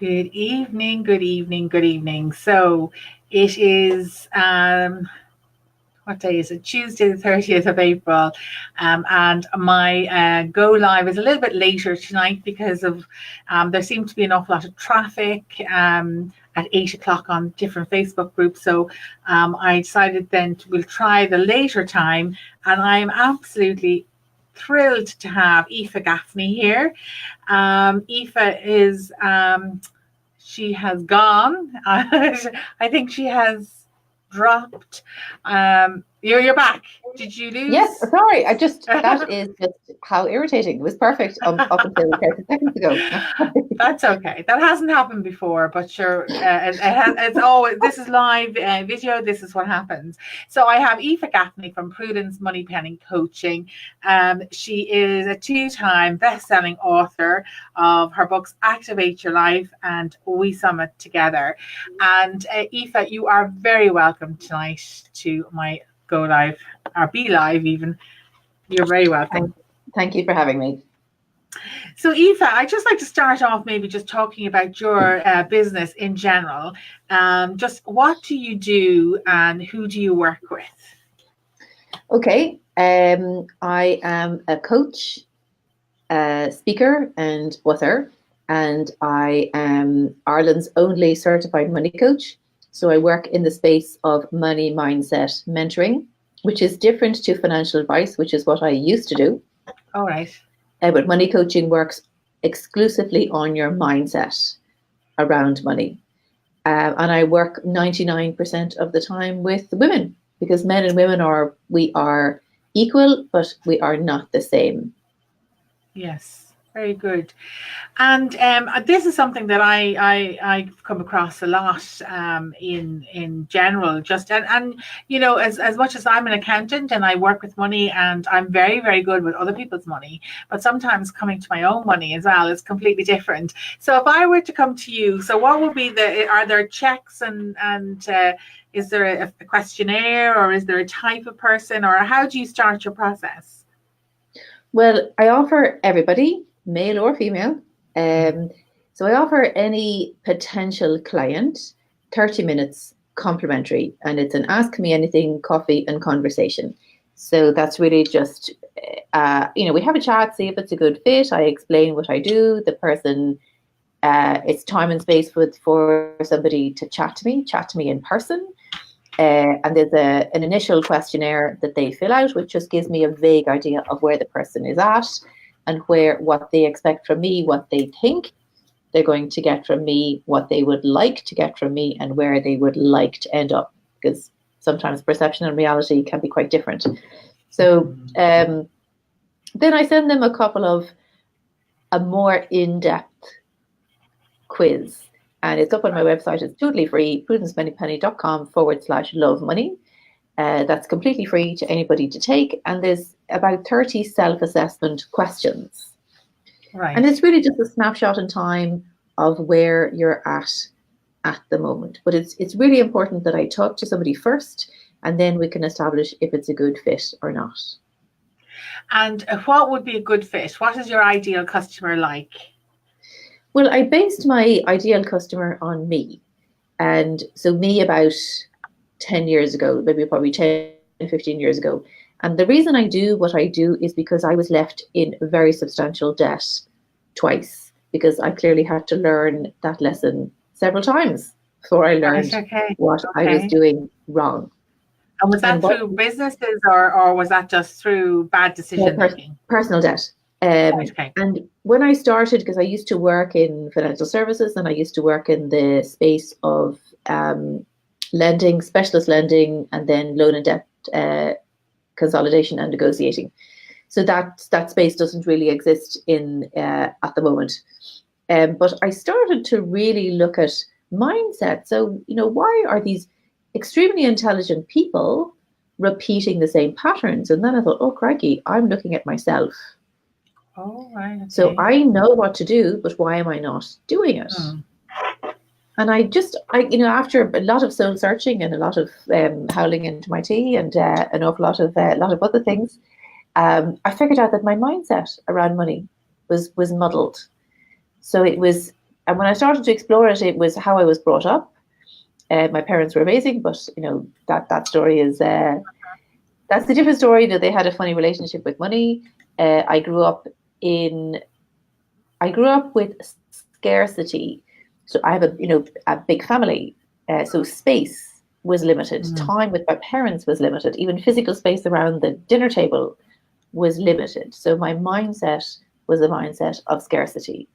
Good evening, good evening, good evening. So it is what day is it? Tuesday, the 30th of April. And my go live is a little bit later tonight because of there seemed to be an awful lot of traffic at 8 o'clock on different Facebook groups. So I decided then we'll try the later time. And I'm absolutely thrilled to have Aoife Gaffney here. Aoife is, she has gone. I think she has dropped. You're back. Did you Yes, lose? sorry. That is just how irritating. It was perfect up until 30 seconds ago. That's okay. That hasn't happened before, but sure, it's always, this is live video. This is what happens. So I have Aoife Gaffney from Prudence Moneypenny Coaching. She is a two-time best-selling author of her books Activate Your Life and We Summit Together. And Aoife, you are very welcome tonight to my Go Live, or Be Live even. You're very welcome. Thank you for having me. So, Aoife, I'd just like to start off maybe just talking about your business in general. Just what do you do and who do you work with? Okay. I am a coach, speaker, and author, and I am Ireland's only certified money coach. So I work in the space of money mindset mentoring, which is different to financial advice, which is what I used to do. All right. But money coaching works exclusively on your mindset around money. And I work 99% of the time with women, because men and women we are equal, but we are not the same. Yes. Very good. And this is something that I've come across a lot in general. Just and you know, as much as I'm an accountant and I work with money and I'm very, very good with other people's money, but sometimes coming to my own money as well is completely different. So if I were to come to you, so what would be are there checks and is there a questionnaire, or is there a type of person, or how do you start your process? Well, I offer everybody, male or female. So I offer any potential client 30 minutes complimentary, and it's an ask me anything, coffee and conversation. So that's really just, we have a chat, see if it's a good fit. I explain what I do. The person, it's time and space for somebody to chat to me in person. And there's an initial questionnaire that they fill out, which just gives me a vague idea of where the person is at and what they expect from me, what they think they're going to get from me, what they would like to get from me, and where they would like to end up, because sometimes perception and reality can be quite different. So then I send them a more in-depth quiz. And it's up on my website. It's totally free, prudencemoneypenny.com/love money. That's completely free to anybody to take. And there's about 30 self-assessment questions. Right. And it's really just a snapshot in time of where you're at the moment. But it's really important that I talk to somebody first, and then we can establish if it's a good fit or not. And what would be a good fit? What is your ideal customer like? Well, I based my ideal customer on me. And so me about 10 years ago, maybe probably 10, 15 years ago. And the reason I do what I do is because I was left in very substantial debt twice, because I clearly had to learn that lesson several times before I learned what I was doing wrong. And was that through businesses or was that just through bad decision making? Personal debt. And when I started, because I used to work in financial services and I used to work in the space of lending, specialist lending, and then loan and debt consolidation and negotiating. So that space doesn't really exist at the moment. But I started to really look at mindset. So, why are these extremely intelligent people repeating the same patterns? And then I thought, oh, crikey, I'm looking at myself. Oh, right. Okay. So I know what to do, but why am I not doing it? And I after a lot of soul searching and a lot of howling into my tea and an awful lot of other things, I figured out that my mindset around money was muddled. So it was And when I started to explore it, it was how I was brought up. My parents were amazing, but that story is that's a different story. They had a funny relationship with money. I grew up in I grew up with scarcity. So I have a big family. So space was limited. Mm. Time with my parents was limited. Even physical space around the dinner table was limited. So my mindset was a mindset of scarcity.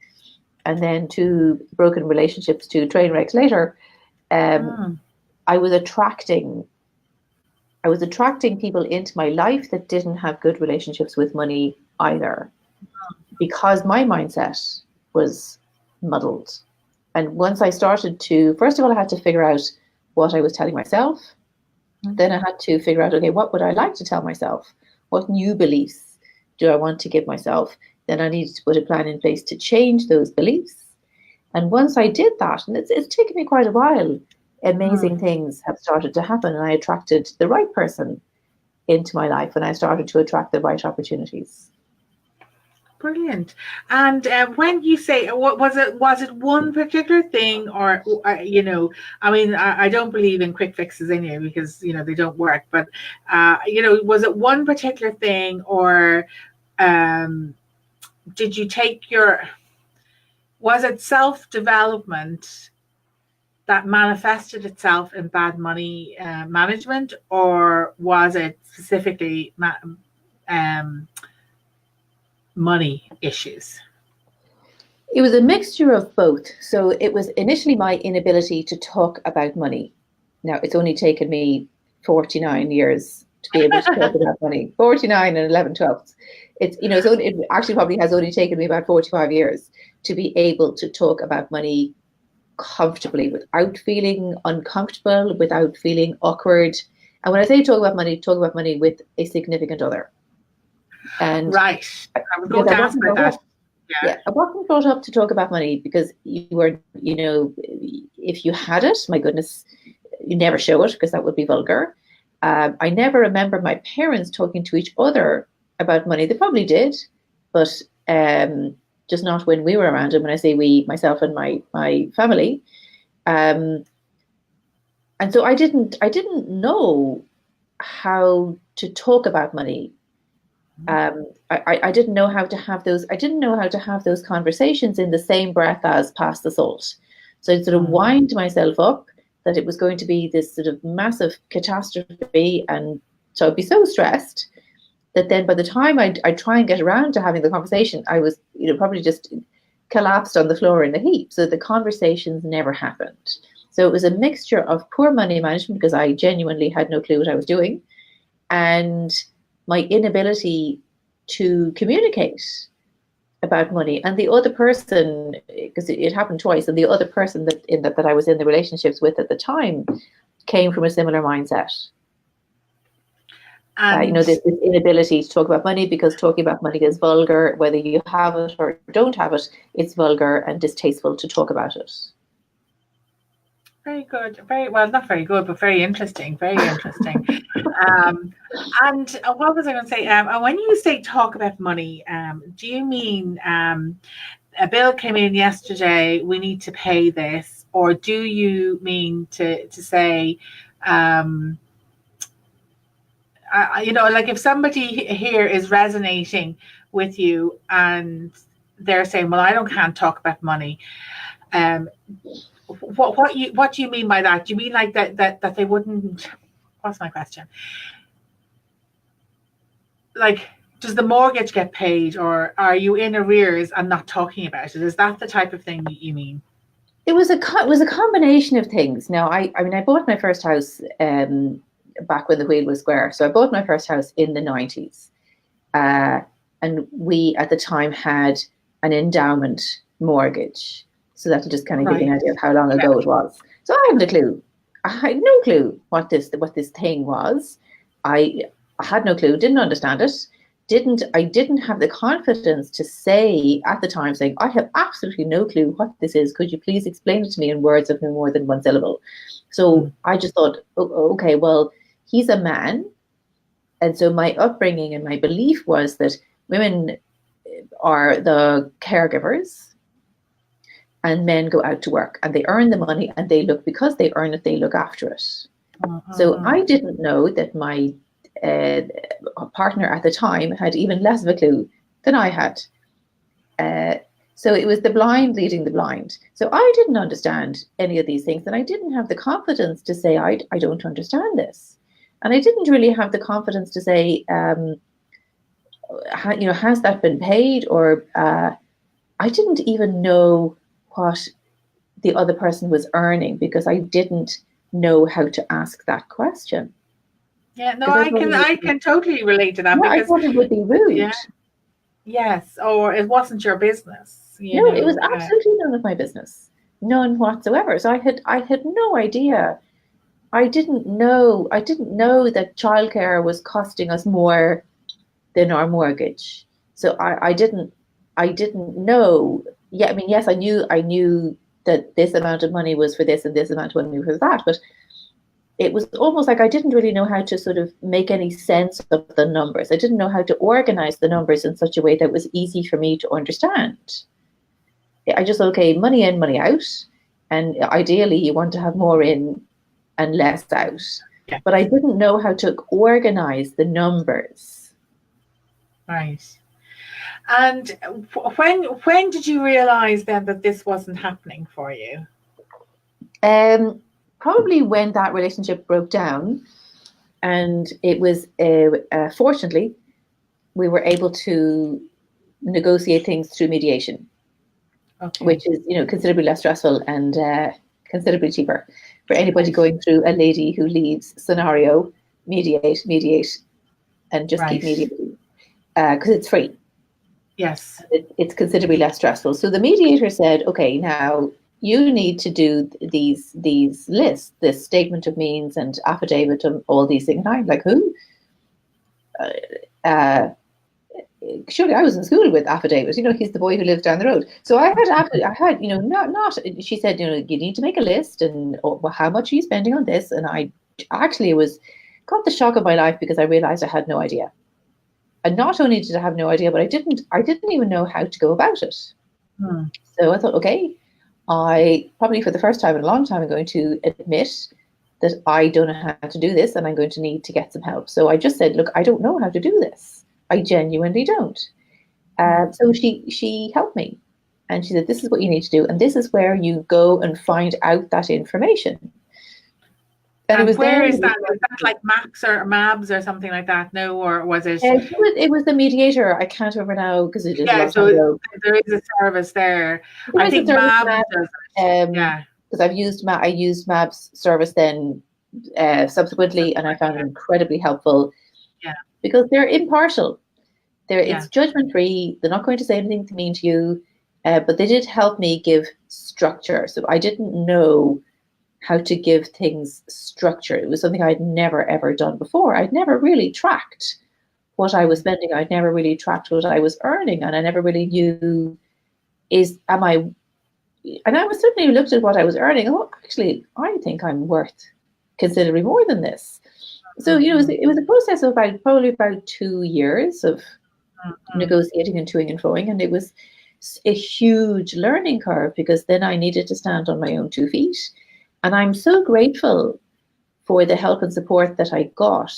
And then two broken relationships, two train wrecks later, Mm. I was attracting people into my life that didn't have good relationships with money either, because my mindset was muddled. And once I started to, first of all, I had to figure out what I was telling myself. Then I had to figure out, okay, what would I like to tell myself? What new beliefs do I want to give myself? Then I needed to put a plan in place to change those beliefs. And once I did that, and it's taken me quite a while, Mm. amazing things have started to happen. And I attracted the right person into my life, and I started to attract the right opportunities. Brilliant. And when you say, what was it? Was it one particular thing, or I mean, I don't believe in quick fixes anyway, because they don't work. But was it one particular thing, or um, did you take your? Was it self development that manifested itself in bad money management, or was it specifically um, money issues? It was a mixture of both. So it was initially my inability to talk about money. Now, it's only taken me 49 years to be able to talk about money. 49 and 11 twelfths. It actually probably has only taken me about 45 years to be able to talk about money comfortably without feeling uncomfortable, without feeling awkward. And when I say talk about money with a significant other. And Right. I was because going I to ask wasn't about brought that. up Yeah. yeah, I wasn't brought up to talk about money because you were, if you had it, my goodness, you never show it because that would be vulgar. I never remember my parents talking to each other about money. They probably did, but just not when we were around. And when I say we, myself and my family, um, and so I didn't know how to talk about money. I didn't know how to have those. I didn't know how to have those conversations in the same breath as pass the salt. So I sort of Mm. wind myself up that it was going to be this sort of massive catastrophe, and so I'd be so stressed that then by the time I'd try and get around to having the conversation, I was probably just collapsed on the floor in a heap. So the conversations never happened. So it was a mixture of poor money management because I genuinely had no clue what I was doing, and my inability to communicate about money. And the other person, because it happened twice, and the other person that I was in the relationships with at the time came from a similar mindset. And This inability to talk about money because talking about money is vulgar, whether you have it or don't have it, it's vulgar and distasteful to talk about it. very good. Very well, not very good, but very interesting. Very interesting. Um, and what was I going to say? And when you say talk about money, do you mean a bill came in yesterday, we need to pay this, or do you mean to say, um, like if somebody here is resonating with you and they're saying, well, I don't can't talk about money. Um, what do you mean by that? Do you mean like that they wouldn't? What's my question? Like, does the mortgage get paid, or are you in arrears and not talking about it? Is that the type of thing you mean? It was a combination of things. Now, I mean, I bought my first house back when the wheel was square. So I bought my first house in the 90s. Uh, and we at the time had an endowment mortgage. So that'll just kind of give you Right. an idea of how long Yeah. ago it was. So I had no clue. I had no clue what this thing was. I, I had no clue, didn't understand it. I didn't have the confidence to say at the time, saying, I have absolutely no clue what this is. Could you please explain it to me in words of no more than one syllable? So Mm. I just thought, okay, well, he's a man, and so my upbringing and my belief was that women are the caregivers, and men go out to work and they earn the money and because they earn it, they look after it. So I didn't know that my partner at the time had even less of a clue than I had. So it was the blind leading the blind. So I didn't understand any of these things, and I didn't have the confidence to say, I don't understand this. And I didn't really have the confidence to say, has that been paid? Or I didn't even know what the other person was earning because I didn't know how to ask that question. Yeah, no, I can totally relate to that, yeah, because I thought it would be rude. Yeah, yes, or it wasn't your business. No, it was absolutely none of my business, none whatsoever. So I had no idea. I didn't know that childcare was costing us more than our mortgage. So I didn't know. Yeah, I mean, yes, I knew that this amount of money was for this and this amount of money was for that, but it was almost like I didn't really know how to sort of make any sense of the numbers. I didn't know how to organize the numbers in such a way that was easy for me to understand. I just thought, okay, money in, money out. And ideally, you want to have more in and less out. Yeah. But I didn't know how to organize the numbers. Right. And when did you realize then that this wasn't happening for you? Probably when that relationship broke down, and it was fortunately we were able to negotiate things through mediation, which is considerably less stressful and considerably cheaper for anybody going through a lady who leaves scenario. Mediate, and just keep mediating because it's free. Yes, it's considerably less stressful. So the mediator said, okay, now you need to do these lists, this statement of means and affidavit and all these things. And I'm like, who? Surely I was in school with affidavit. He's the boy who lives down the road. So I had, not. She said, you need to make a list and how much are you spending on this? And I actually got the shock of my life because I realized I had no idea. And not only did I have no idea, but I didn't even know how to go about it. So I thought, okay, I probably for the first time in a long time, I'm going to admit that I don't know how to do this and I'm going to need to get some help. So I just said, look, I don't know how to do this. I genuinely don't. So she helped me. And she said, this is what you need to do. And this is where you go and find out that information. And where is that? Is that like Max or Mabs or something like that? No, or was it? It was the mediator. I can't remember now because it is a long time ago. There is a service there. I think Mabs does it. Yeah, because I used Mab's service then subsequently, and I found it incredibly helpful. Yeah, because they're impartial. It's judgment free. They're not going to say anything mean to you, but they did help me give structure. So I didn't know how to give things structure. It was something I'd never, ever done before. I'd never really tracked what I was spending. I'd never really tracked what I was earning. And I never really knew, and I was certainly looked at what I was earning. Oh, actually, I think I'm worth considerably more than this. So, it was a process of probably about 2 years of negotiating and toing and froing. And it was a huge learning curve because then I needed to stand on my own 2 feet. And I'm so grateful for the help and support that I got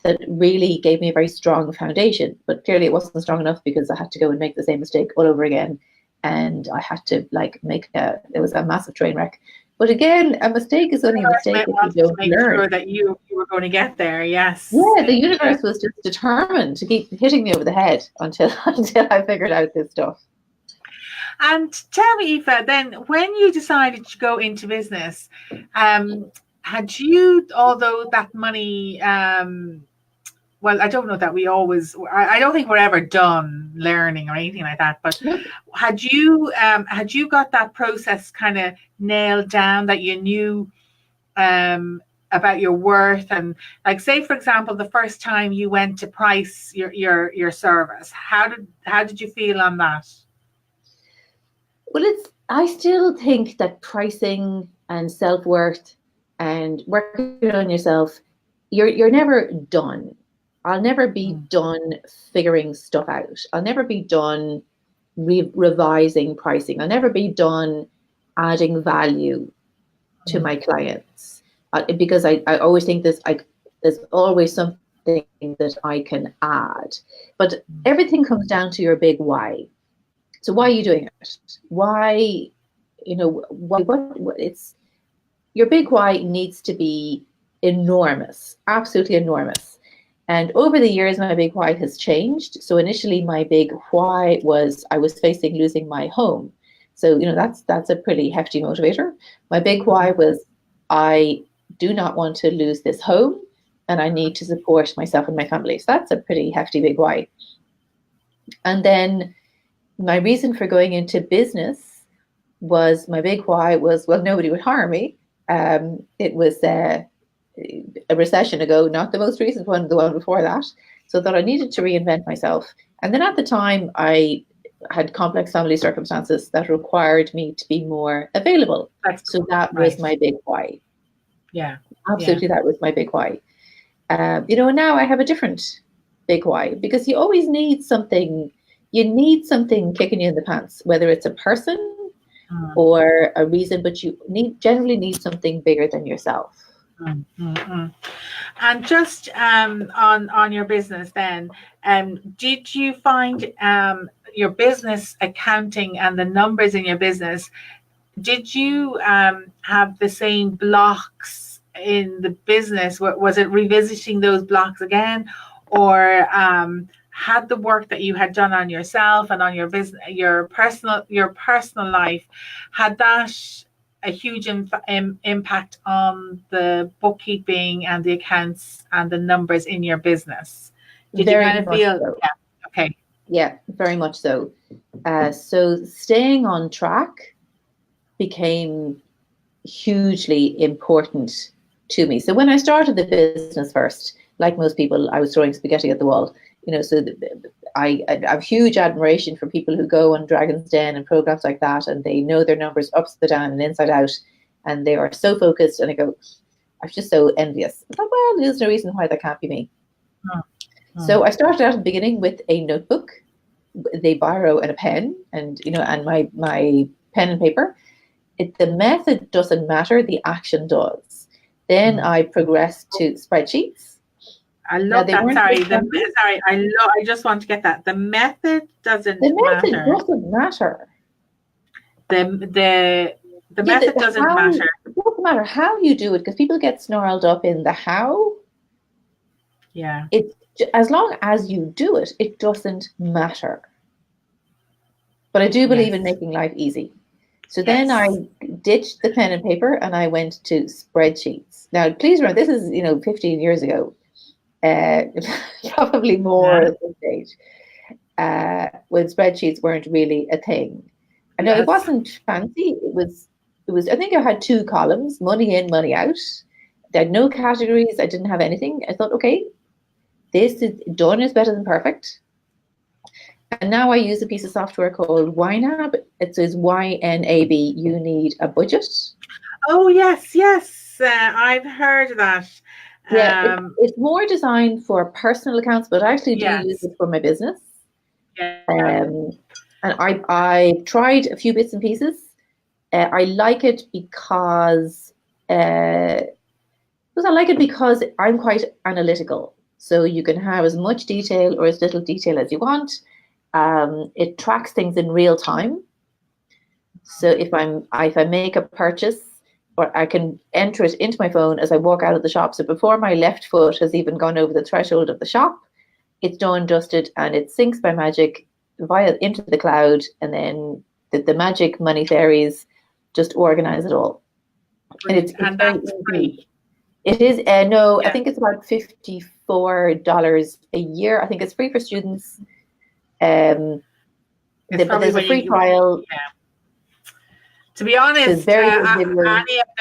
that really gave me a very strong foundation. But clearly it wasn't strong enough because I had to go and make the same mistake all over again. And I had to it was a massive train wreck. But again, a mistake is only a mistake if you don't learn. Sure that you were going to get there, yes. Yeah, the universe was just determined to keep hitting me over the head until I figured out this stuff. And tell me, Aoife, then when you decided to go into business, had you, although that money, well, I don't know that we always, I don't think we're ever done learning or anything like that, but had you got that process kind of nailed down that you knew about your worth? And like, say, for example, the first time you went to price your service, how did you feel on that? Well, I still think that pricing and self-worth and working on yourself, you're never done. I'll never be done figuring stuff out. I'll never be done revising pricing. I'll never be done adding value to my clients, because I always think there's always something that I can add. But everything comes down to your big why. So why are you doing it? Why, what it's your big why needs to be enormous, absolutely enormous. And over the years, my big why has changed. So initially, my big why was I was facing losing my home. So, that's a pretty hefty motivator. My big why was I do not want to lose this home and I need to support myself and my family. So that's a pretty hefty big why. And then my reason for going into business was my big why was, well, nobody would hire me. It was a recession ago, not the most recent one, the one before that. So that I needed to reinvent myself. And then at the time, I had complex family circumstances that required me to be more available. So that was my big why. Yeah. Absolutely, that was my big why. And now I have a different big why, because you always need something. You need something kicking you in the pants, whether it's a person or a reason, but you generally need something bigger than yourself. And just on your business then, did you find your business accounting and the numbers in your business, did you have the same blocks in the business? Was it revisiting those blocks again, or had the work that you had done on yourself and on your business, your personal life, had that a huge impact on the bookkeeping and the accounts and the numbers in your business? Did you kind of feel so. Yeah, okay. Yeah, very much so. So staying on track became hugely important to me. So when I started the business first, like most people, I was throwing spaghetti at the wall. So I have huge admiration for people who go on Dragon's Den and programs like that, and they know their numbers upside down and inside out, and they are so focused. And I go, I'm just so envious. I thought, well, there's no reason why that can't be me. So I started out at the beginning with a notebook, the biro and a pen, and and my pen and paper. The method doesn't matter; the action does. Then I progressed to spreadsheets. I love that. Sorry. I just want to get that. The method doesn't matter. The method doesn't matter. The method doesn't matter. It doesn't matter how you do it, because people get snarled up in the how. Yeah. It's as long as you do it, it doesn't matter. But I do believe in making life easy. So then I ditched the pen and paper and I went to spreadsheets. Now, please remember, this is 15 years ago. Probably more at this stage, when spreadsheets weren't really a thing. I know it wasn't fancy. It was. I think I had 2 columns: money in, money out. They had no categories. I didn't have anything. I thought, okay, this is done is better than perfect. And now I use a piece of software called YNAB. It says YNAB. You need a budget. Oh yes, I've heard of that. Yeah, it's more designed for personal accounts, but I actually do use it for my business. And I tried a few bits and pieces. I like it because I'm quite analytical. So you can have as much detail or as little detail as you want. It tracks things in real time. So if I make a purchase, or I can enter it into my phone as I walk out of the shop. So before my left foot has even gone over the threshold of the shop, it's done, dusted, and it syncs by magic into the cloud, and then the magic money fairies just organize it all. And that's free. It is. No, I think it's about $54 a year. I think it's free for students. But there's a free trial. Yeah. To be honest, any of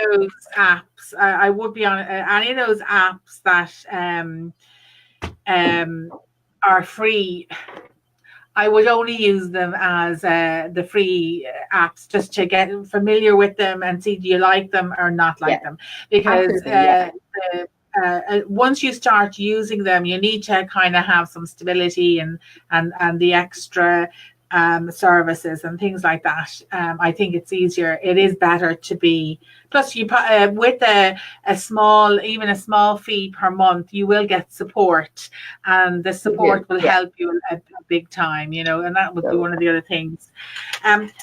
those apps, I would be on any of those apps that are free. I would only use them as the free apps, just to get familiar with them and see, do you like them or not like them? Because once you start using them, you need to kind of have some stability and the extra services and things like that. I think it's easier. It is better to be. Plus, you with a small, even a small fee per month, you will get support, and the support will help you a big time. And that would be one of the other things.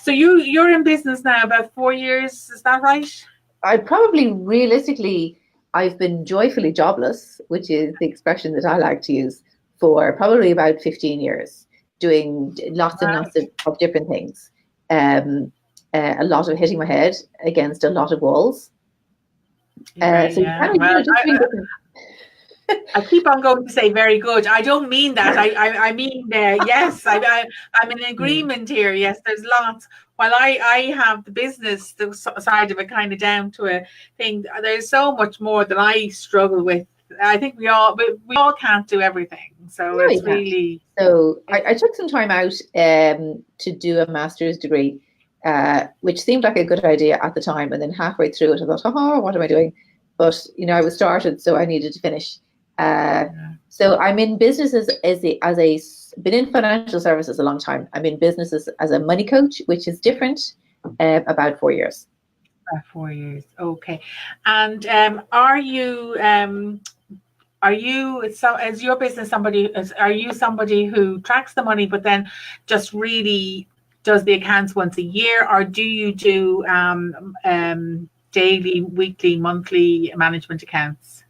So you're in business now about 4 years. Is that right? I probably realistically, I've been joyfully jobless, which is the expression that I like to use, for probably about 15 years, doing lots and lots of different things. A lot of hitting my head against a lot of walls. I keep on going to say very good. I don't mean that. I mean, yes, I'm in agreement here. Yes, there's lots. While I have the business the side of it kind of down to a thing, there's so much more that I struggle with. I think we all can't do everything. So it's really. So I took some time out to do a master's degree, which seemed like a good idea at the time. And then halfway through it, I thought, what am I doing? But, I was started, so I needed to finish. So I'm in businesses been in financial services a long time. I'm in businesses as a money coach, which is different, about 4 years. 4 years, okay. And are you so as your business are you somebody who tracks the money but then just really does the accounts once a year, or do you do daily, weekly, monthly management accounts?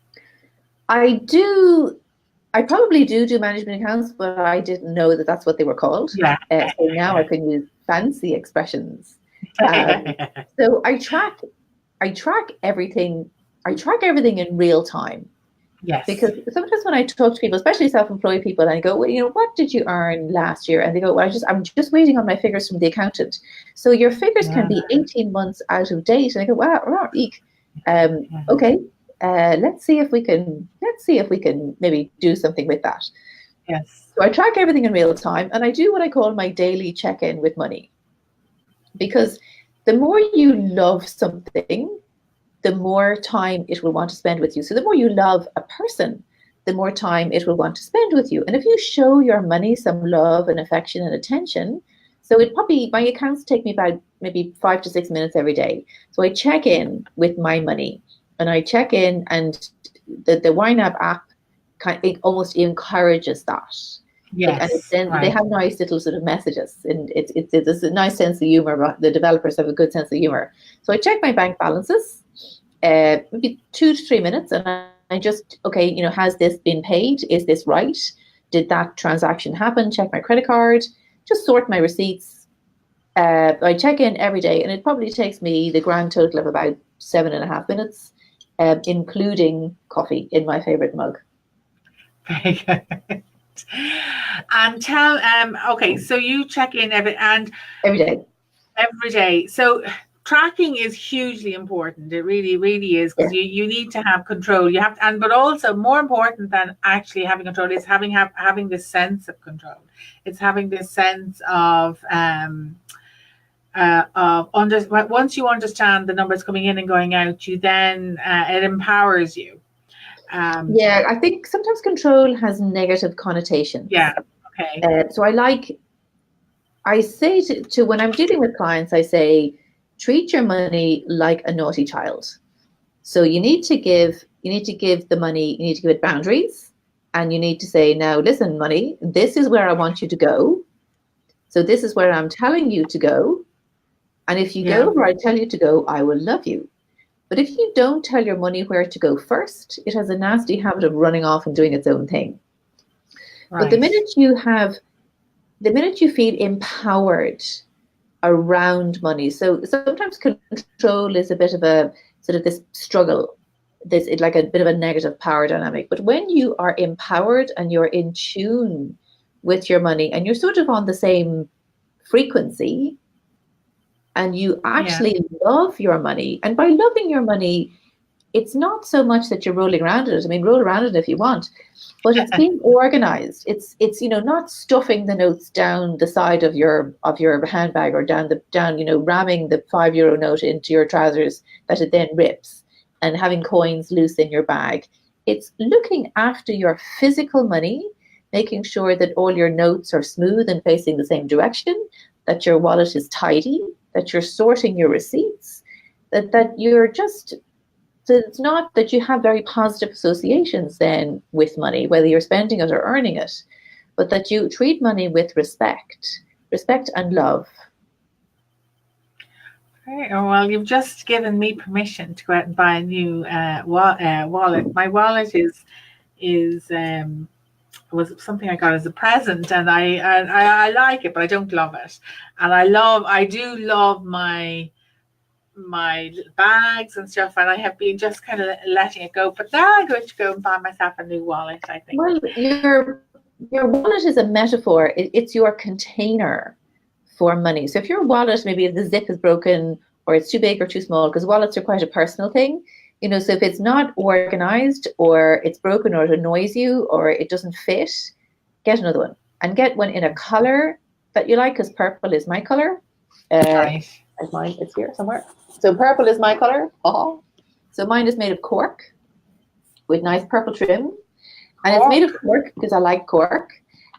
I probably do management accounts, but I didn't know that that's what they were called. So now I can use fancy expressions. So I track everything. I track everything in real time. Yes. Because sometimes when I talk to people, especially self-employed people, and I go, well, what did you earn last year? And they go, well, I'm just waiting on my figures from the accountant. So your figures can be 18 months out of date. And I go, wow, eek. Okay. Let's see if we can maybe do something with that. Yes. So I track everything in real time, and I do what I call my daily check-in with money. Because the more you love something, the more time it will want to spend with you. So the more you love a person, the more time it will want to spend with you. And if you show your money some love and affection and attention, so my accounts take me about maybe 5 to 6 minutes every day. So I check in with my money, and I check in, and the YNAB app it almost encourages that. Yes, and then they have nice little sort of messages, and it's a nice sense of humor. The developers have a good sense of humor. So I check my bank balances, maybe 2 to 3 minutes, and I just, has this been paid? Is this right? Did that transaction happen? Check my credit card, just sort my receipts. I check in every day, and it probably takes me the grand total of about 7.5 minutes, including coffee in my favorite mug. Very good. And tell, so you check in every day. Every day. So tracking is hugely important. It really, really is, because you need to have control. You have to, but also more important than actually having control is having this sense of control. It's having this sense of once you understand the numbers coming in and going out, you then it empowers you. I think sometimes control has negative connotations. Yeah. Okay. So I say to when I'm dealing with clients, I say, treat your money like a naughty child. So you need to give the money, you need to give it boundaries, and you need to say, now listen, money, this is where I want you to go. So this is where I'm telling you to go. And if you go where I tell you to go, I will love you. But if you don't tell your money where to go first, it has a nasty habit of running off and doing its own thing. Right. But the minute you feel empowered around money, so sometimes control is a bit of a sort of this struggle, it's like a bit of a negative power dynamic. But when you are empowered and you're in tune with your money, and you're sort of on the same frequency, and you actually love your money, and by loving your money, it's not so much that you're rolling around in it. I mean, roll around in it if you want, but it's being organized. It's not stuffing the notes down the side of your handbag, or down ramming the €5 note into your trousers that it then rips, and having coins loose in your bag. It's looking after your physical money making sure that all your notes are smooth and facing the same direction, that your wallet is tidy, that you're sorting your receipts, that you're just, so it's not that you have very positive associations then with money, whether you're spending it or earning it, but that you treat money with respect and love. Okay. Oh, well, you've just given me permission to go out and buy a new wallet. My wallet is was something I got as a present, and I like it, but I don't love it. And I do love my little bags and stuff, and I have been just kind of letting it go. But now I'm going to go and buy myself a new wallet, I think. Well, your wallet is a metaphor. It's your container for money. So if your wallet, maybe if the zip is broken or it's too big or too small, because wallets are quite a personal thing, so if it's not organized or it's broken or it annoys you or it doesn't fit, get another one, and get one in a color that you like, because purple is my color. Right. And mine is here somewhere. So purple is my color. Oh. So mine is made of cork with nice purple trim. And it's made of cork because I like cork,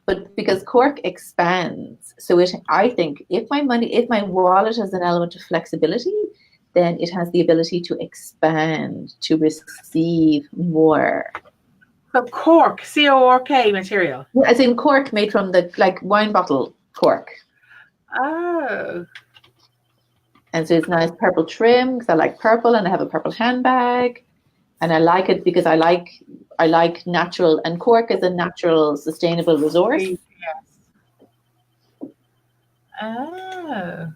but because cork expands. So I think if my wallet has an element of flexibility, then it has the ability to expand, to receive more. So cork, C-O-R-K material. As in cork made from the wine bottle cork. Oh. And so it's nice purple trim because I like purple, and I have a purple handbag. And I like it because I like natural, and cork is a natural, sustainable resource. Yes. Oh,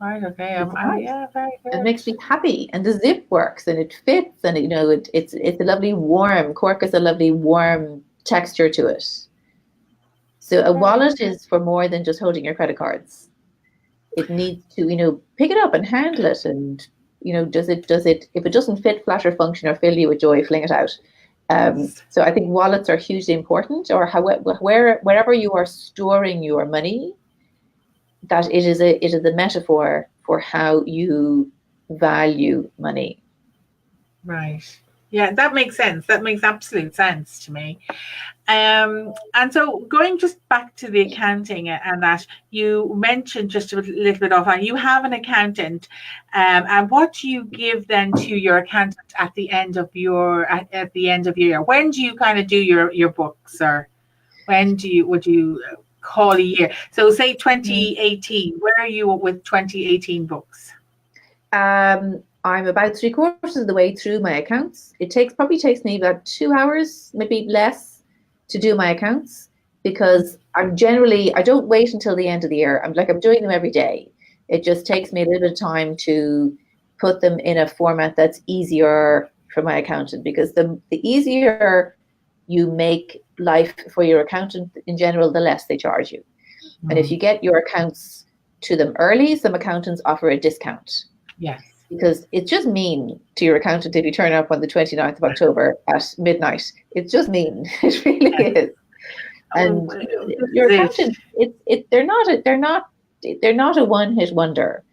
right. Okay. Yeah, very good. It makes me happy, and the zip works, and it fits, and it's a lovely warm. Cork is a lovely warm texture to it. So a wallet is for more than just holding your credit cards. It needs to pick it up and handle it, and does it if it doesn't fit, flatter, function, or fill you with joy, fling it out. So I think wallets are hugely important, or wherever you are storing your money, that it is a metaphor for how you value money. Right. Yeah, that makes sense. That makes absolute sense to me. And so going just back to the accounting, and that you mentioned just a little bit of, and you have an accountant, and what do you give then to your accountant at the end of your year? When do you kind of do your books, or when would you call a year? So say 2018, where are you with 2018 books? I'm about 3/4 of the way through my accounts. It probably takes me about 2 hours, maybe less, to do my accounts, because I don't wait until the end of the year. I'm doing them every day. It just takes me a little bit of time to put them in a format that's easier for my accountant, because the easier you make life for your accountant in general, the less they charge you. And if you get your accounts to them early, some accountants offer a discount. Yes. Because it's just mean to your accountant if you turn up on the 29th of October at midnight. It's just mean. It really is. And your accountant, they're not a one-hit wonder.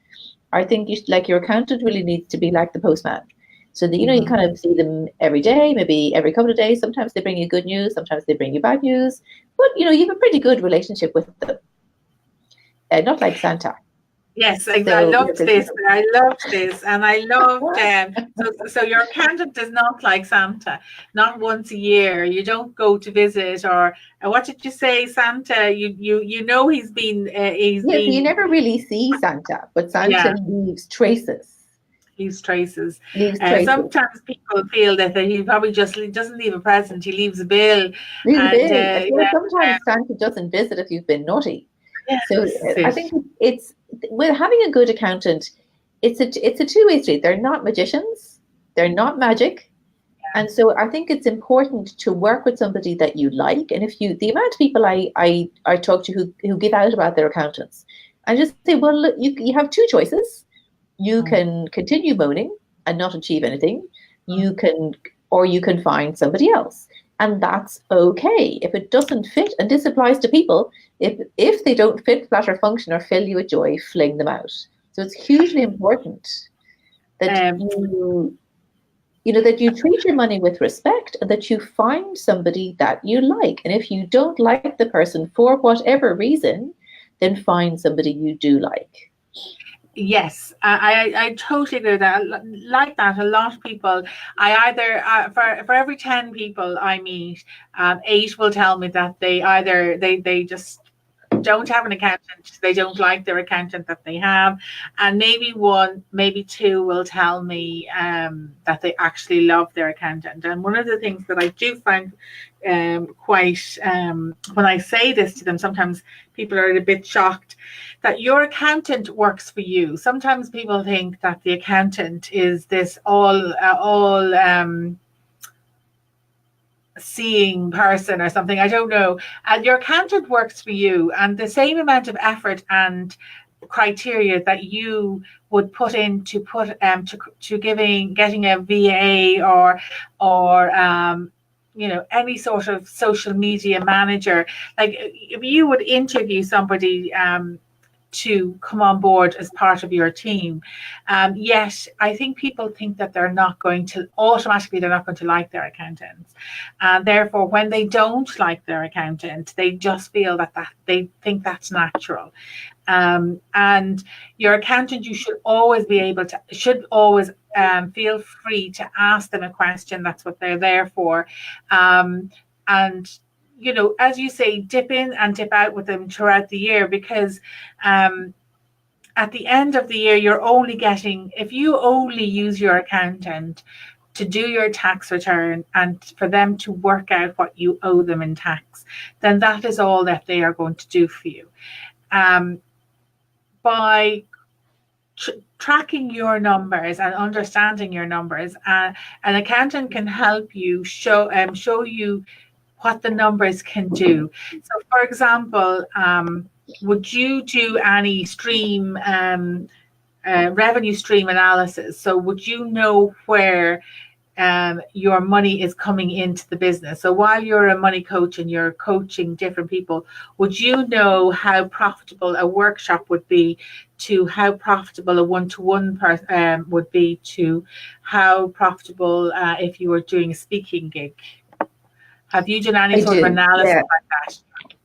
I think your accountant really needs to be like the postman. So that you kind of see them every day, maybe every couple of days. Sometimes they bring you good news, sometimes they bring you bad news. But you have a pretty good relationship with them. Not like Santa. Yes, I loved this. And I loved. So your accountant is not like Santa. Not once a year. You don't go to visit, or what did you say, Santa? He's been. You never really see Santa, but Santa leaves traces. Leaves traces. Sometimes people feel that he probably just doesn't leave a present. He leaves a bill. Sometimes Santa doesn't visit if you've been naughty. Yes, so I think it's with having a good accountant, it's a two-way street. They're not magicians, they're not magic, and so I think it's important to work with somebody that you like. And the amount of people I talk to who give out about their accountants, I just say, well, look, you have two choices. You can continue moaning and not achieve anything. You can find somebody else. And that's okay. If it doesn't fit, and this applies to people, if they don't fit, flatter, function, or fill you with joy, fling them out. So it's hugely important that that you treat your money with respect and that you find somebody that you like. And if you don't like the person for whatever reason, then find somebody you do like. Yes, I totally agree with that. Like that, a lot of people, I either for every 10 people I meet, 8 will tell me that they either they just don't have an accountant, they don't like their accountant that they have, and maybe one, maybe two will tell me that they actually love their accountant. And one of the things that I do find quite when I say this to them, sometimes people are a bit shocked that your accountant works for you. Sometimes people think that the accountant is this all seeing person or something. I don't know. And your accountant works for you, and the same amount of effort and criteria that you would put in to getting a VA or any sort of social media manager. Like if you would interview somebody to come on board as part of your team. Yet I think people think that they're not going to like their accountants. And therefore, when they don't like their accountant, they just feel that they think that's natural. And your accountant, you should always feel free to ask them a question. That's what they're there for. And as you say, dip in and dip out with them throughout the year, because at the end of the year, if you only use your accountant to do your tax return and for them to work out what you owe them in tax, then that is all that they are going to do for you. By tracking your numbers and understanding your numbers, an accountant can help you show you what the numbers can do. So, for example, would you do any revenue stream analysis? So, would you know where your money is coming into the business? So, while you're a money coach and you're coaching different people, would you know how profitable a workshop would be, to how profitable a one-to-one would be, to how profitable if you were doing a speaking gig? Have you done any I sort of do. analysis Yeah, like that?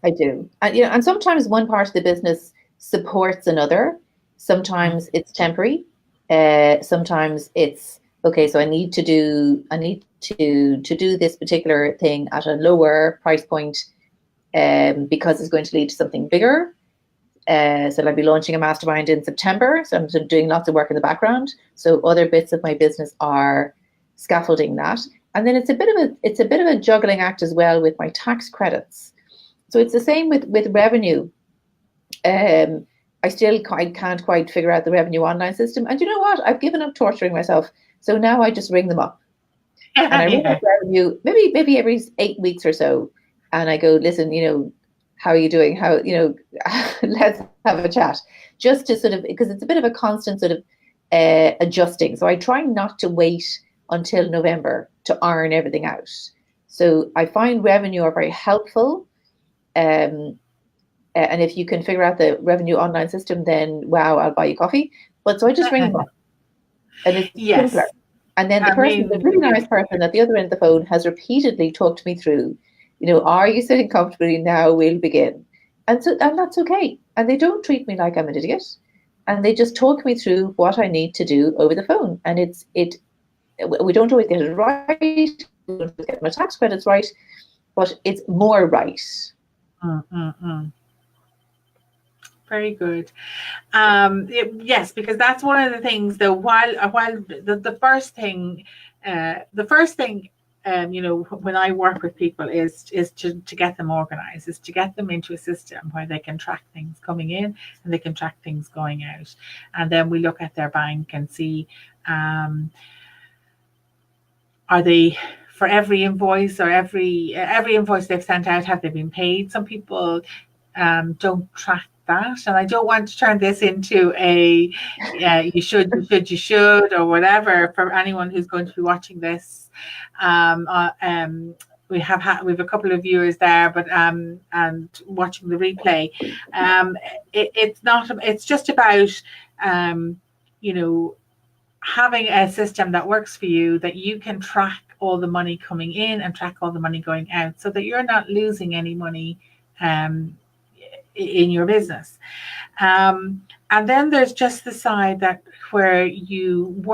I do. And sometimes one part of the business supports another. Sometimes it's temporary. Sometimes it's okay. So I need to do this particular thing at a lower price point, because it's going to lead to something bigger. So I'll be launching a mastermind in September. So I'm doing lots of work in the background. So other bits of my business are scaffolding that. And then it's a bit of a juggling act as well with my tax credits. So it's the same with revenue. I can't quite figure out the revenue online system. And you know what? I've given up torturing myself. So now I just ring them up. And I ring up revenue maybe every 8 weeks or so. And I go, listen, how are you doing? Let's have a chat. Just to sort of, because it's a bit of a constant sort of adjusting. So I try not to wait until November to iron everything out. So I find revenue are very helpful. And if you can figure out the revenue online system, then wow, I'll buy you coffee. But so I just ring them up, and it's simpler. And then the really nice person at the other end of the phone has repeatedly talked me through, are you sitting comfortably? Now we'll begin. And that's okay. And they don't treat me like I'm an idiot. And they just talk me through what I need to do over the phone. And we don't always get it right. We don't always get my tax credits right, but it's more right. Very good. Yes, because that's one of the things. Though, while the first thing, when I work with people is to get them organized, is to get them into a system where they can track things coming in and they can track things going out, and then we look at their bank and see, are they, for every invoice or every invoice they've sent out, have they been paid? Some people don't track that, and I don't want to turn this into a you should, or whatever for anyone who's going to be watching this. We have a couple of viewers there, but and watching the replay. It's not. It's just about having a system that works for you, that you can track all the money coming in and track all the money going out, so that you're not losing any money um, in your business. And then there's just the side that where you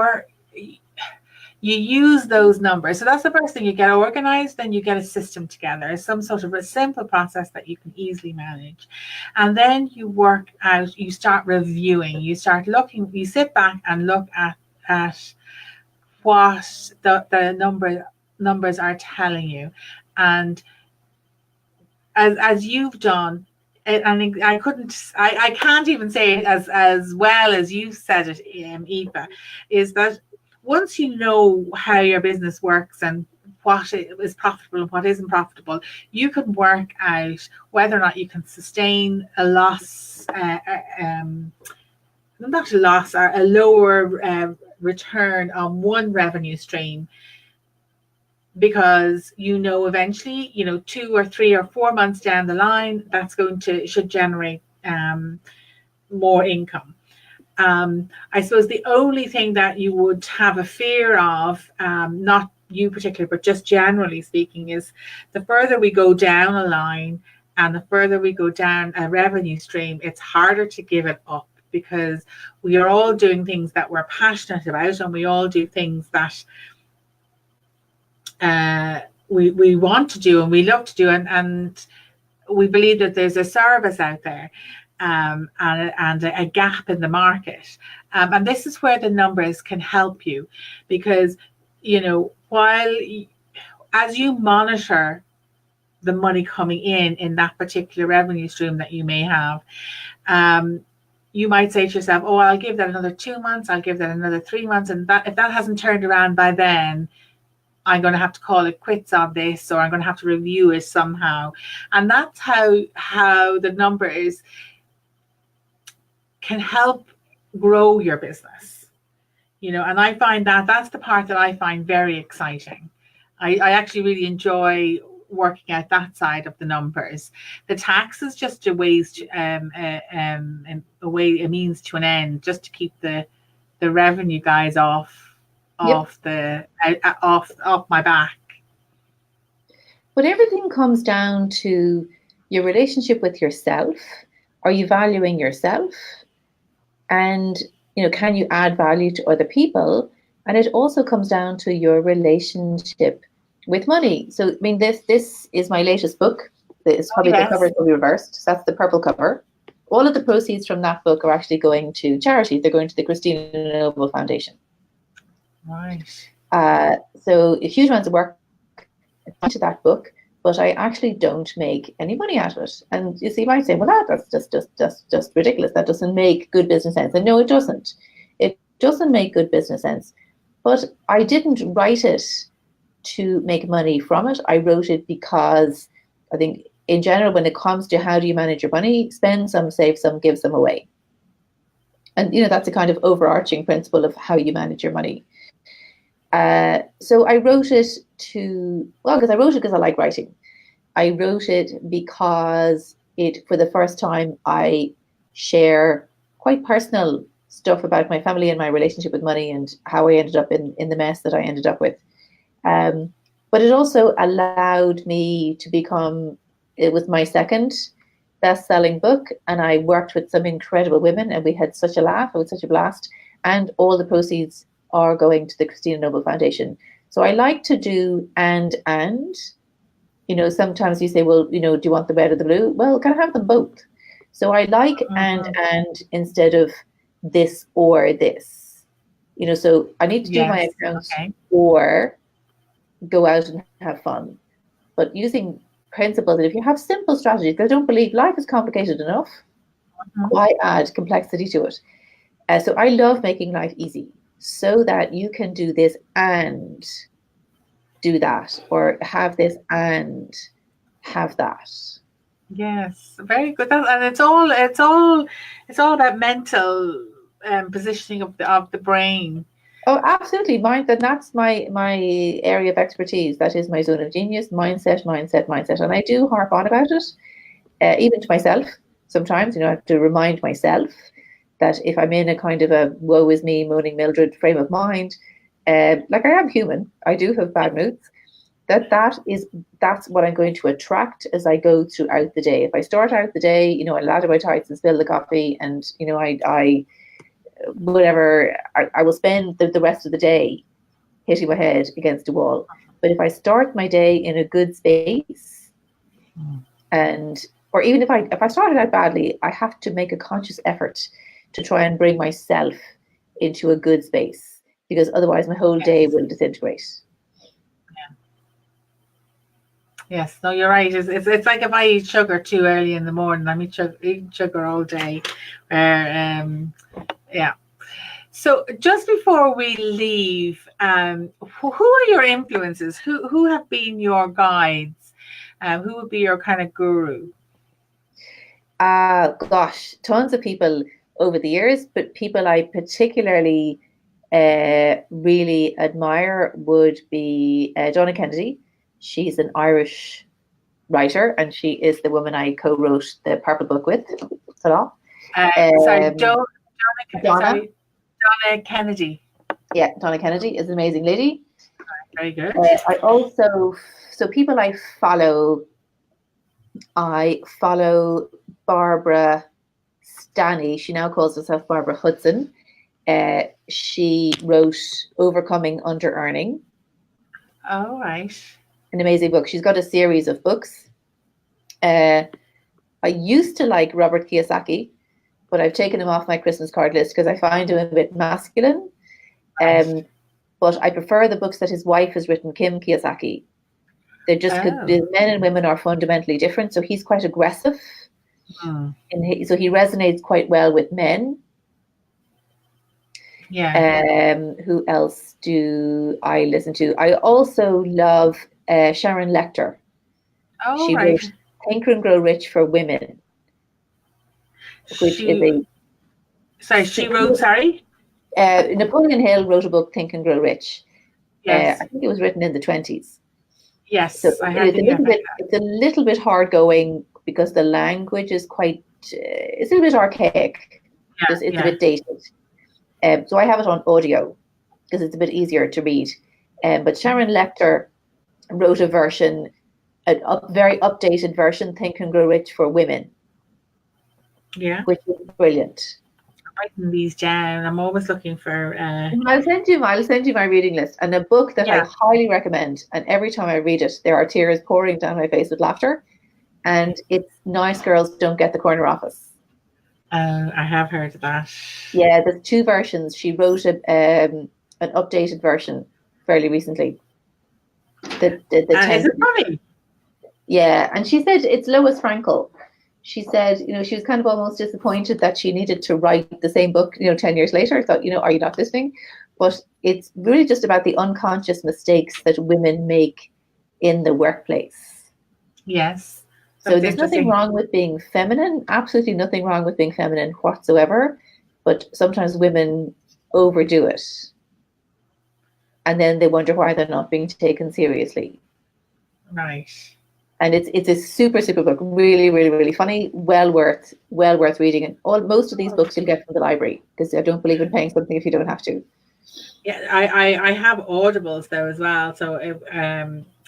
use those numbers. So that's the first thing. You get organized, then you get a system together, some sort of a simple process that you can easily manage. And then you work out, you start reviewing, you start looking, you sit back and look at what the numbers are telling you. And as you've done, and I can't even say it as well as you said it, Aoife, is that once you know how your business works and what is profitable and what isn't profitable, you can work out whether or not you can sustain a loss, not a loss, or a lower return on one revenue stream, because eventually 2 or 3 or 4 months down the line, that's should generate more income. I suppose the only thing that you would have a fear of, not you particularly, but just generally speaking, is the further we go down a line and the further we go down a revenue stream, it's harder to give it up, because we are all doing things that we're passionate about, and we all do things that we want to do and we love to do, and we believe that there's a service out there, and a gap in the market, and this is where the numbers can help you, because while as you monitor the money coming in that particular revenue stream that you may have, you might say to yourself, oh, I'll give that another 2 months, I'll give that another 3 months, and that if that hasn't turned around by then, I'm going to have to call it quits on this, or I'm going to have to review it somehow. And that's how the numbers can help grow your business. And I find that's the part that I find very exciting. I actually really enjoy working out that side of the numbers. The tax is just a means to an end, just to keep the revenue guys off my back. But everything comes down to your relationship with yourself. Are you valuing yourself? And can you add value to other people? And it also comes down to your relationship with money. So this is my latest book. It's probably the cover will be reversed. So that's the purple cover. All of the proceeds from that book are actually going to charity. They're going to the Christina Noble Foundation. Right. So a huge amounts of work into that book, but I actually don't make any money out of it. And you might say, well, that's just ridiculous. That doesn't make good business sense. And no, it doesn't. It doesn't make good business sense. But I didn't write it to make money from it. I wrote it because I think in general, when it comes to how do you manage your money, spend some, save some, give some away. And that's a kind of overarching principle of how you manage your money. So I wrote it because I like writing. I wrote it because for the first time, I share quite personal stuff about my family and my relationship with money and how I ended up in the mess that I ended up with. But it also allowed me to it was my second best-selling book, and I worked with some incredible women, and we had such a laugh. It was such a blast, and all the proceeds are going to the Christina Noble Foundation. So I like to do and sometimes you say, well, do you want the red or the blue? Well, can I have them both? So I like and instead of this or this, so I need to do my accounts or go out and have fun, but using principles that if you have simple strategies, because I don't believe life is complicated enough, why add complexity to it? So I love making life easy so that you can do this and do that, or have this and have that. Yes, very good. And it's all about mental positioning of the brain. Oh, absolutely. That's my area of expertise. That is my zone of genius. Mindset. And I do harp on about it, even to myself. Sometimes, I have to remind myself that if I'm in a kind of a woe is me, moaning Mildred frame of mind, like I am human, I do have bad moods, that's what I'm going to attract as I go throughout the day. If I start out the day, you know, I ladder my tights and spill the coffee, and you know, I whatever, I will spend the rest of the day hitting my head against a wall. But if I start my day in a good space, and or even if I started out badly, I have to make a conscious effort to try and bring myself into a good space, because otherwise my whole day will disintegrate. Yes, no, you're right. It's like if I eat sugar too early in the morning, I'm eating sugar all day. Yeah. So just before we leave, who are your influences? Who have been your guides? Who would be your kind of guru? Gosh, tons of people over the years, but people I particularly really admire would be Donna Kennedy. She's an Irish writer, and she is the woman I co-wrote the Purple Book with. Donna Kennedy. Yeah, Donna Kennedy is an amazing lady. Very good. So people I follow Barbara Stanny. She now calls herself Barbara Hudson. She wrote Overcoming Under-Earning. Oh, right. An amazing book. She's got a series of books. I used to like Robert Kiyosaki, but I've taken him off my Christmas card list because I find him a bit masculine. But I prefer the books that his wife has written, Kim Kiyosaki. They're just men and women are fundamentally different. So he's quite aggressive. So he resonates quite well with men. Yeah. Who else do I listen to? I also love Sharon Lecter. Oh, she wrote Think and Grow Rich for Women, which is a... Sorry, she wrote, sorry? Napoleon Hill wrote a book, Think and Grow Rich. Yes. I think it was written in the 20s. Yes, so it's a little bit hard going because the language is quite, it's a little bit archaic. It's a bit dated. So I have it on audio because it's a bit easier to read. But Sharon Lecter wrote a version, a very updated version, Think and Grow Rich for Women. Yeah. Which is brilliant. Writing these down. I'm always looking for. I'll send you my reading list, and a book that I highly recommend. And every time I read it, there are tears pouring down my face with laughter. And it's Nice Girls Don't Get the Corner Office. I have heard of that. Yeah, there's two versions. She wrote an updated version fairly recently. Is it funny? Yeah, and she said it's Lois Frankel. She said, you know, she was kind of almost disappointed that she needed to write the same book, 10 years later. I thought, are you not listening? But it's really just about the unconscious mistakes that women make in the workplace. Yes. So there's nothing wrong with being feminine, absolutely nothing wrong with being feminine whatsoever. But sometimes women overdo it. And then they wonder why they're not being taken seriously. Right. And it's a super, super book. Really, really, really funny. Well worth reading. And most of these books you'll get from the library, because I don't believe in paying something if you don't have to. Yeah, I have Audibles though as well. So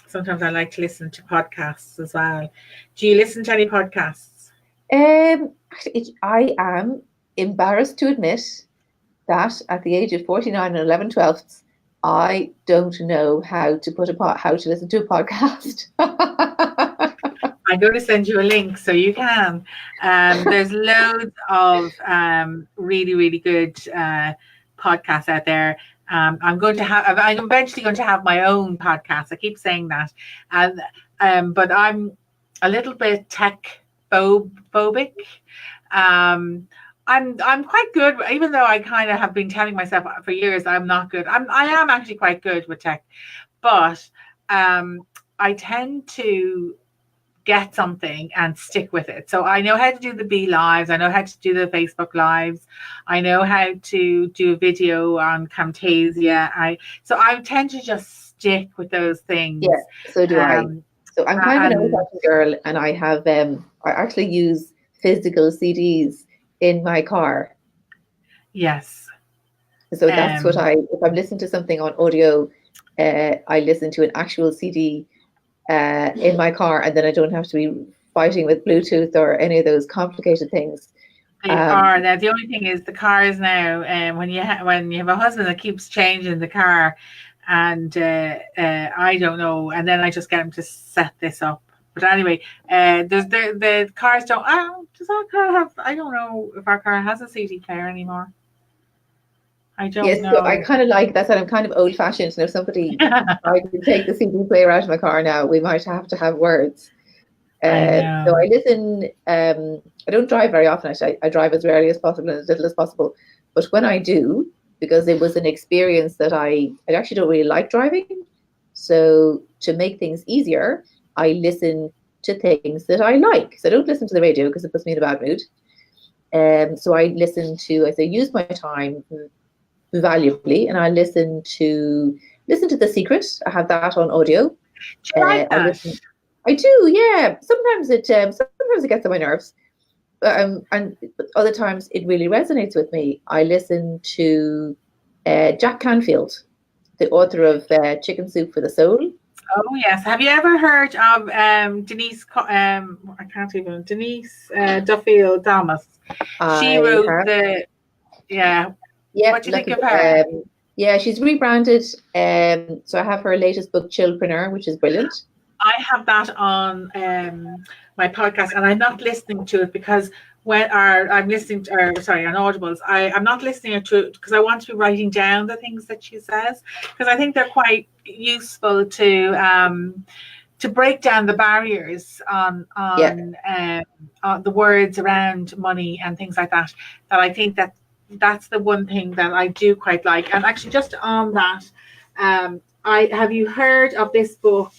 sometimes I like to listen to podcasts as well. Do you listen to any podcasts? I am embarrassed to admit that at the age of 49 and 11/12, I don't know how to listen to a podcast. I'm going to send you a link so you can. There's loads of really, really good podcasts out there. I'm eventually going to have my own podcast. I keep saying that, but I'm a little bit tech phobic. I'm quite good, even though I kind of have been telling myself for years I'm not good. I am actually quite good with tech, but I tend to get something and stick with it. So I know how to do the Be Lives. I know how to do the Facebook Lives. I know how to do a video on Camtasia. I tend to just stick with those things. Yeah, so do I. So I'm kind of an old-fashioned girl, and I actually use physical CDs in my car. Yes. So that's what if I'm listening to something on audio, I listen to an actual CD in my car, and then I don't have to be fighting with Bluetooth or any of those complicated things. They are now. The only thing is the cars now. When you have a husband that keeps changing the car, and I don't know, and then I just get him to set this up. But anyway, the cars don't. Does our car have? I don't know if our car has a CD player anymore. I don't know. So I kind of like that. I'm kind of old fashioned. If somebody tried to take the CD player out of my car now, we might have to have words. So I listen. I don't drive very often. Actually, I drive as rarely as possible and as little as possible. But when I do, because it was an experience that I actually don't really like driving. So to make things easier, I listen to things that I like. So I don't listen to the radio because it puts me in a bad mood. So I use my time valuably, and I listen to The Secret. I have that on audio. Do you like that? I do, yeah. Sometimes it gets on my nerves, and other times it really resonates with me. I listen to Jack Canfield, the author of Chicken Soup for the Soul. Oh yes. Have you ever heard of Denise? Denise Duffield Thomas. She wrote What do you think of her? She's rebranded. So I have her latest book, Chillpreneur, which is brilliant. I have that on my podcast, and I'm not listening to it because I'm listening to, on Audibles. I'm not listening to it because I want to be writing down the things that she says, because I think they're quite useful to break down the barriers on the words around money and things like that. That I think that's the one thing that I do quite like. And actually, just on that, have you heard of this book?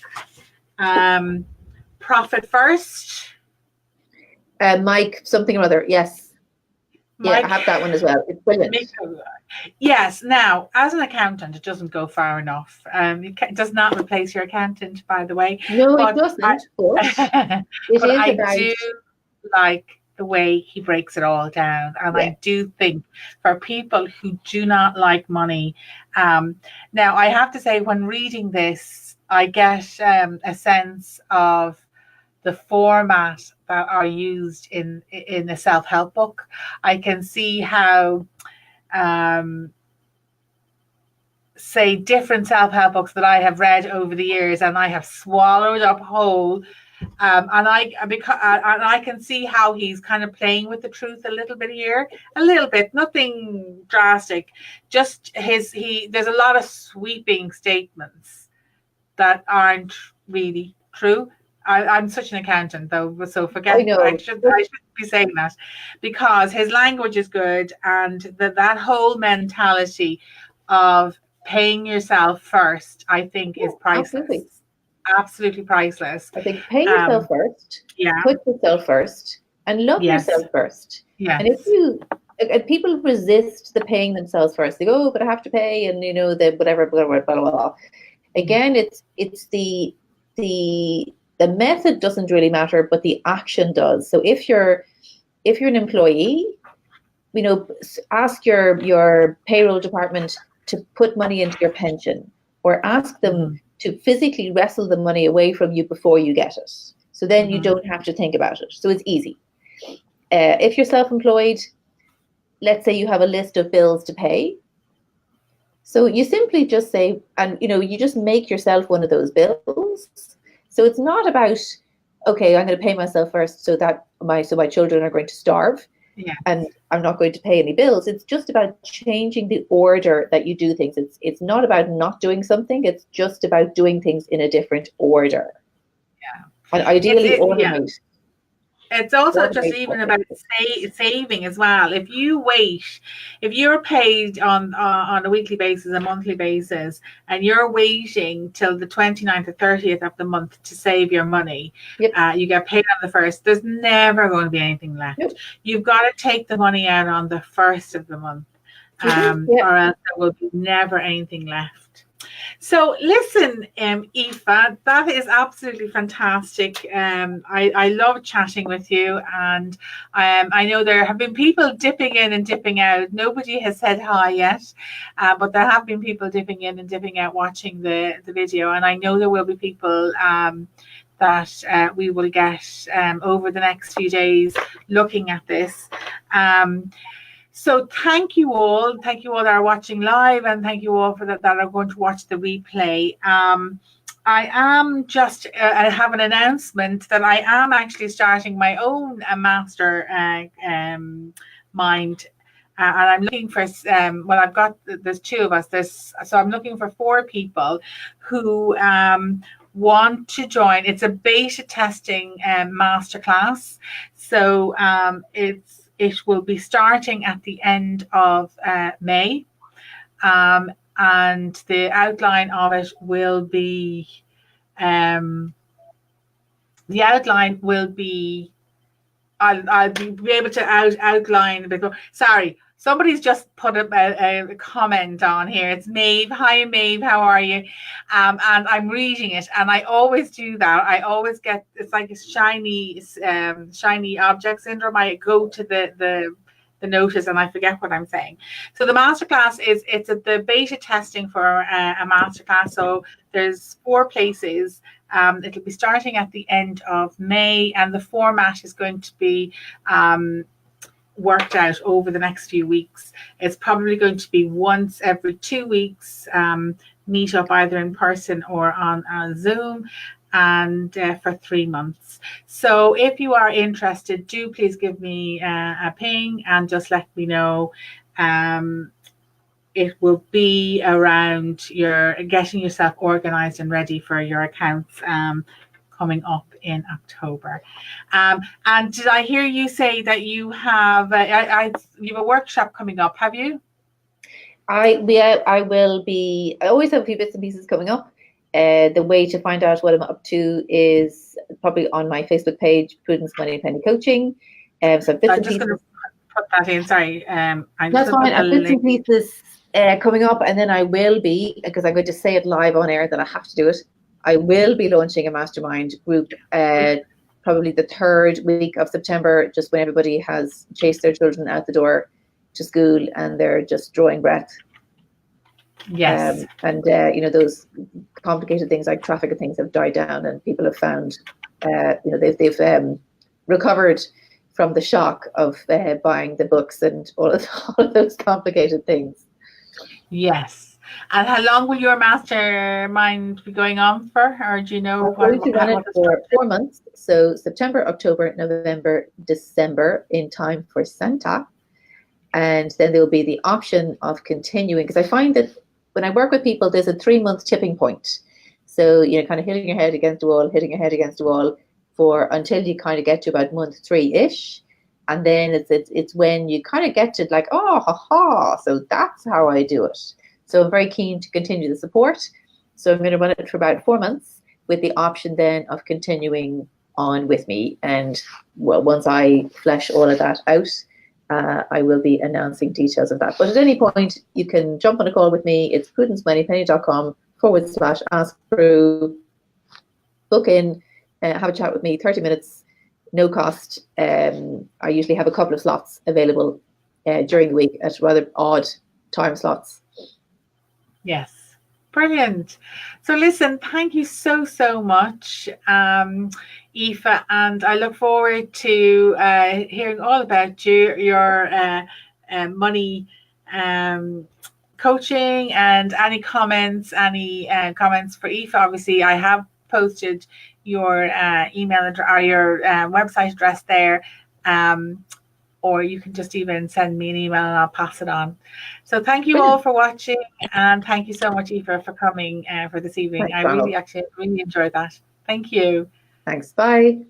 Profit First. Mike something or other. Yes. Mike, I have that one as well. It's brilliant. Yes. Now, as an accountant, it doesn't go far enough. It does not replace your accountant, by the way. No, it doesn't. I do like the way he breaks it all down, and I do think for people who do not like money, now I have to say, when reading this, I get a sense of the format that are used in a self-help book. I can see how, say, different self-help books that I have read over the years, and I have swallowed up whole. And I can see how he's kind of playing with the truth a little bit here, a little bit, nothing drastic. Just there's a lot of sweeping statements that aren't really true. I'm such an accountant, though, so forget. I shouldn't be saying that, because his language is good, and that whole mentality of paying yourself first, I think, is priceless. Absolutely priceless. I think pay yourself first. Yeah. Put yourself first, and love yourself first. Yeah. And if people resist the paying themselves first, they go, "Oh, but I have to pay," and the whatever, blah blah blah blah blah. Again, it's the method doesn't really matter, but the action does. So if you're an employee, ask your payroll department to put money into your pension, or ask them to physically wrestle the money away from you before you get it. So then you don't have to think about it. So it's easy. If you're self-employed, let's say you have a list of bills to pay. So you simply just say, and you just make yourself one of those bills. So it's not about, okay, I'm going to pay myself first so that my children are going to starve, and I'm not going to pay any bills. It's just about changing the order that you do things. It's not about not doing something. It's just about doing things in a different order. Yeah. And ideally automate. It's also just even about saving as well. If you're paid on a weekly basis, a monthly basis, and you're waiting till the 29th or 30th of the month to save your money, you get paid on the 1st, there's never going to be anything left. Yep. You've got to take the money out on the 1st of the month, or else there will be never anything left. So listen, Aoife, that is absolutely fantastic. I love chatting with you, and I know there have been people dipping in and dipping out. Nobody has said hi yet, but there have been people dipping in and dipping out watching the video, and I know there will be people that we will get over the next few days looking at this. So thank you all. Thank you all that are watching live, and thank you all for that are going to watch the replay. I am just I have an announcement that I am actually starting my own master mind. And I'm looking for, well, I've got, there's two of us. So I'm looking for 4 people who want to join. It's a beta testing masterclass. So it will be starting at the end of May. And the outline of it will be, I'll be able to outline a bit more. Sorry, somebody's just put a comment on here. It's Maeve. Hi, Maeve. How are you? And I'm reading it, and I always do that. I always get, it's like a shiny object syndrome. I go to the notice and I forget what I'm saying. So the masterclass it's the beta testing for a masterclass. So there's 4 places. It'll be starting at the end of May, and the format is going to be worked out over the next few weeks. It's probably going to be once every 2 weeks, meet up either in person or on Zoom, and for 3 months. So if you are interested, do please give me a ping and just let me know. It will be around your getting yourself organized and ready for your accounts coming up in October. And did I hear you say that you have you have a workshop coming up? Have you? I will be. I always have a few bits and pieces coming up. The way to find out what I'm up to is probably on my Facebook page, Prudence Money Penny Coaching. So bits and pieces. Going to put that in. Sorry, that's fine. I have bits and pieces coming up, and then I will be, because I'm going to say it live on air that I have to do it. I will be launching a mastermind group probably the 3rd week of September, just when everybody has chased their children out the door to school and they're just drawing breath. Yes. And those complicated things like traffic and things have died down, and people have found they've recovered from the shock of buying the books and all of those complicated things. Yes. And how long will your mastermind be going on for, or do you know? We're going to run it for 4 months, so September, October, November, December, in time for Santa. And then there will be the option of continuing, because I find that when I work with people, there's a 3-month tipping point. So kind of hitting your head against the wall for until you kind of get to about month 3-ish. And then it's when you kind of get to like, oh, so that's how I do it. So I'm very keen to continue the support. So I'm going to run it for about 4 months with the option then of continuing on with me. And well, once I flesh all of that out, I will be announcing details of that. But at any point, you can jump on a call with me. It's prudencemoneypenny.com/ask-Prue. Book in, have a chat with me, 30 minutes, no cost. I usually have a couple of slots available during the week at rather odd time slots. Yes. Brilliant. So listen, thank you so much, Aoife, and I look forward to hearing all about your money coaching, and any comments for Aoife. Obviously, I have posted your email address or your website address there. Or you can just even send me an email and I'll pass it on. So thank you all for watching, and thank you so much, Aoife, for coming for this evening. Thanks, I really enjoyed that. Thank you. Thanks. Bye.